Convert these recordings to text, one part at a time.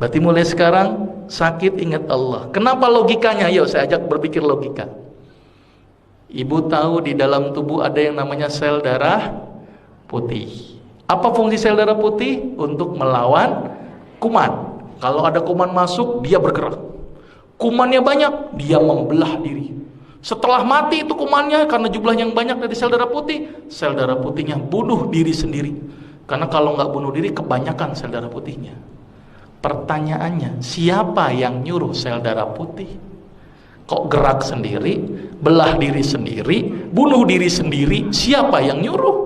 Berarti mulai sekarang sakit ingat Allah. Kenapa logikanya? Yuk saya ajak berpikir logika. Ibu tahu di dalam tubuh ada yang namanya sel darah putih. Apa fungsi sel darah putih? Untuk melawan kuman. Kalau ada kuman masuk, dia bergerak. Kumannya banyak, dia membelah diri. Setelah mati itu kumannya, karena jumlahnya yang banyak dari sel darah putihnya bunuh diri sendiri. Karena kalau nggak bunuh diri, kebanyakan sel darah putihnya. Pertanyaannya, siapa yang nyuruh sel darah putih? Kok gerak sendiri, belah diri sendiri, bunuh diri sendiri? Siapa yang nyuruh?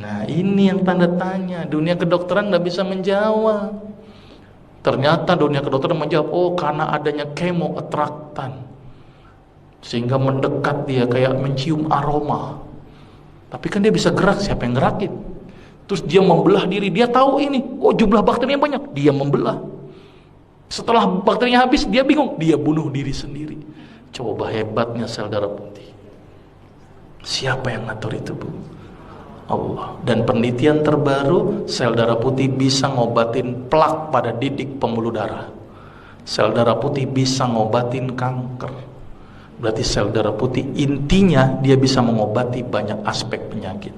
Nah, ini yang tanda tanya. Dunia kedokteran nggak bisa menjawab. Ternyata dunia kedokteran menjawab, oh karena adanya kemoatraktan, sehingga mendekat dia kayak mencium aroma. Tapi kan dia bisa gerak, siapa yang gerakin? Terus dia membelah diri, dia tahu ini, oh jumlah bakterinya banyak, dia membelah. Setelah bakterinya habis, dia bingung, dia bunuh diri sendiri. Coba hebatnya sel darah putih. Siapa yang ngatur itu, Bu? Allah. Dan penelitian terbaru, sel darah putih bisa ngobatin plak pada didik pembuluh darah. Sel darah putih bisa ngobatin kanker. Berarti sel darah putih intinya dia bisa mengobati banyak aspek penyakit.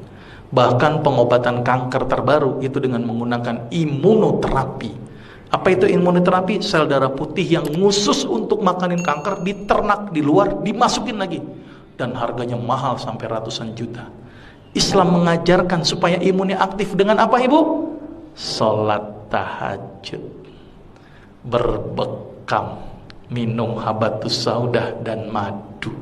Bahkan pengobatan kanker terbaru itu dengan menggunakan imunoterapi. Apa itu imunoterapi? Sel darah putih yang khusus untuk makanin kanker diternak di luar, dimasukin lagi. Dan harganya mahal sampai ratusan juta. Islam mengajarkan supaya imunnya aktif dengan apa, Ibu? Sholat tahajud, berbekam, minum habatus saudah dan madu.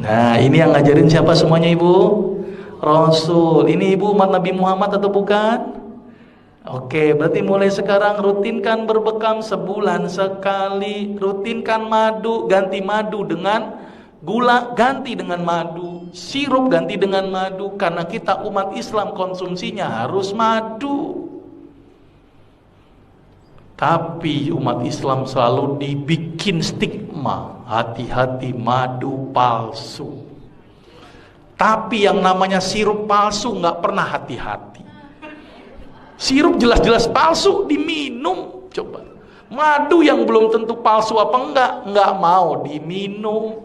Nah, ini yang ngajarin siapa semuanya, Ibu? Rasul. Ini Ibu umat Nabi Muhammad atau bukan? Oke, berarti mulai sekarang rutinkan berbekam sebulan sekali. Rutinkan madu, ganti madu dengan gula, ganti dengan madu. Sirup ganti dengan madu. Karena kita umat Islam konsumsinya harus madu. Tapi umat Islam selalu dibikin stigma, hati-hati madu palsu. Tapi yang namanya sirup palsu nggak pernah hati-hati. Sirup jelas-jelas palsu diminum. Coba madu yang belum tentu palsu apa enggak mau diminum.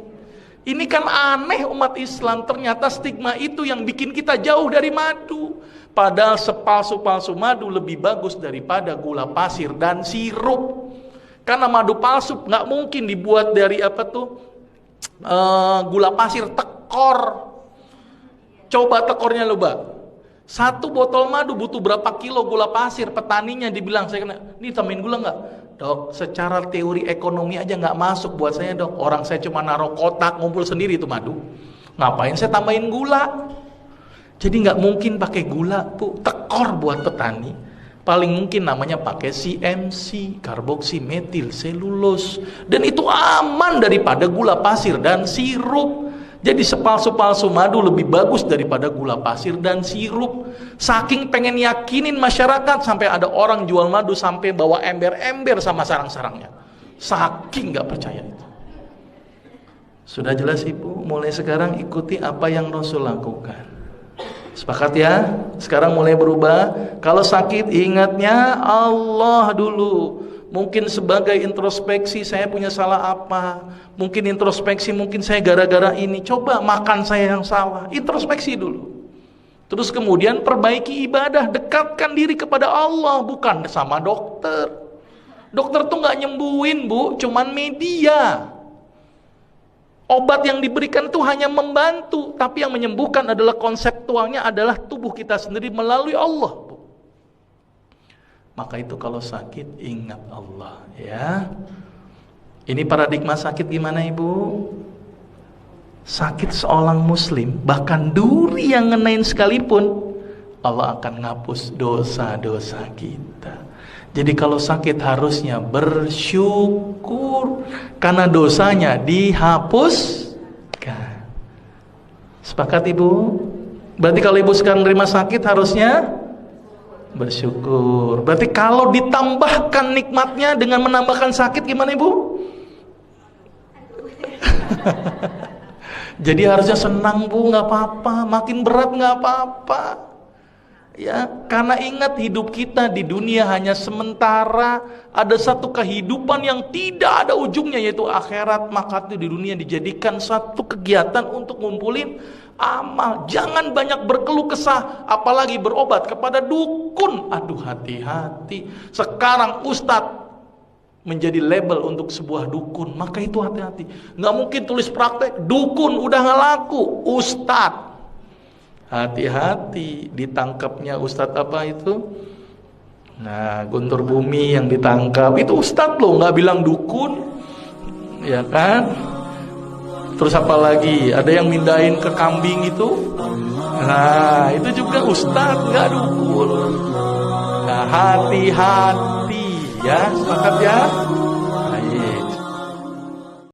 Ini kan aneh umat Islam. Ternyata stigma itu yang bikin kita jauh dari madu. Padahal sepalsu-palsu madu lebih bagus daripada gula pasir dan sirup. Karena madu palsu nggak mungkin dibuat dari gula pasir, tekor. Coba tekornya loba. Satu botol madu butuh berapa kilo gula pasir? Petaninya dibilang, saya kena, ini tambahin gula nggak? Dok, secara teori ekonomi aja nggak masuk buat saya, dok. Orang saya cuma naruh kotak, ngumpul sendiri itu madu. Ngapain saya tambahin gula? Jadi nggak mungkin pakai gula, Bu. Tekor buat petani. Paling mungkin namanya pakai CMC, karboksimetil selulose. Dan itu aman daripada gula pasir dan sirup. Jadi sepalsu-palsu madu lebih bagus daripada gula pasir dan sirup. Saking pengen yakinin masyarakat, sampai ada orang jual madu sampai bawa ember-ember sama sarang-sarangnya. Saking gak percaya itu. Sudah jelas, Ibu? Mulai sekarang ikuti apa yang Rasul lakukan. Sepakat ya? Sekarang mulai berubah. Kalau sakit ingatnya Allah dulu. Mungkin sebagai introspeksi, saya punya salah apa? Mungkin introspeksi, mungkin saya gara-gara ini. Coba makan saya yang salah. Introspeksi dulu. Terus kemudian perbaiki ibadah. Dekatkan diri kepada Allah, bukan sama dokter. Dokter tuh gak nyembuhin, Bu. Cuman media. Obat yang diberikan itu hanya membantu. Tapi yang menyembuhkan adalah konseptualnya adalah tubuh kita sendiri melalui Allah. Maka itu kalau sakit ingat Allah ya. Ini paradigma sakit gimana, Ibu? Sakit seorang muslim, bahkan duri yang ngenain sekalipun, Allah akan ngapus dosa-dosa kita. Jadi kalau sakit harusnya bersyukur karena dosanya dihapuskan. Sepakat, Ibu? Berarti kalau Ibu sekarang nerima sakit harusnya bersyukur. Berarti kalau ditambahkan nikmatnya dengan menambahkan sakit gimana, Ibu? Jadi harusnya senang, Bu, nggak apa-apa. Makin berat nggak apa-apa. Ya, karena ingat hidup kita di dunia hanya sementara, ada satu kehidupan yang tidak ada ujungnya yaitu akhirat, maka itu di dunia dijadikan satu kegiatan untuk ngumpulin amal. Jangan banyak berkeluh kesah, apalagi berobat kepada dukun. Aduh, hati-hati. Sekarang ustadz menjadi label untuk sebuah dukun, maka itu hati-hati. Nggak mungkin tulis praktek dukun, udah nggak laku. Ustadz, hati-hati ditangkapnya ustadz apa itu. Nah, Guntur Bumi yang ditangkap itu ustadz loh, nggak bilang dukun, ya kan? Terus apa lagi? Ada yang mindahin ke kambing itu. Nah, itu juga ustadz, nggak dukun. Nah, hati-hati ya, sepakat ya.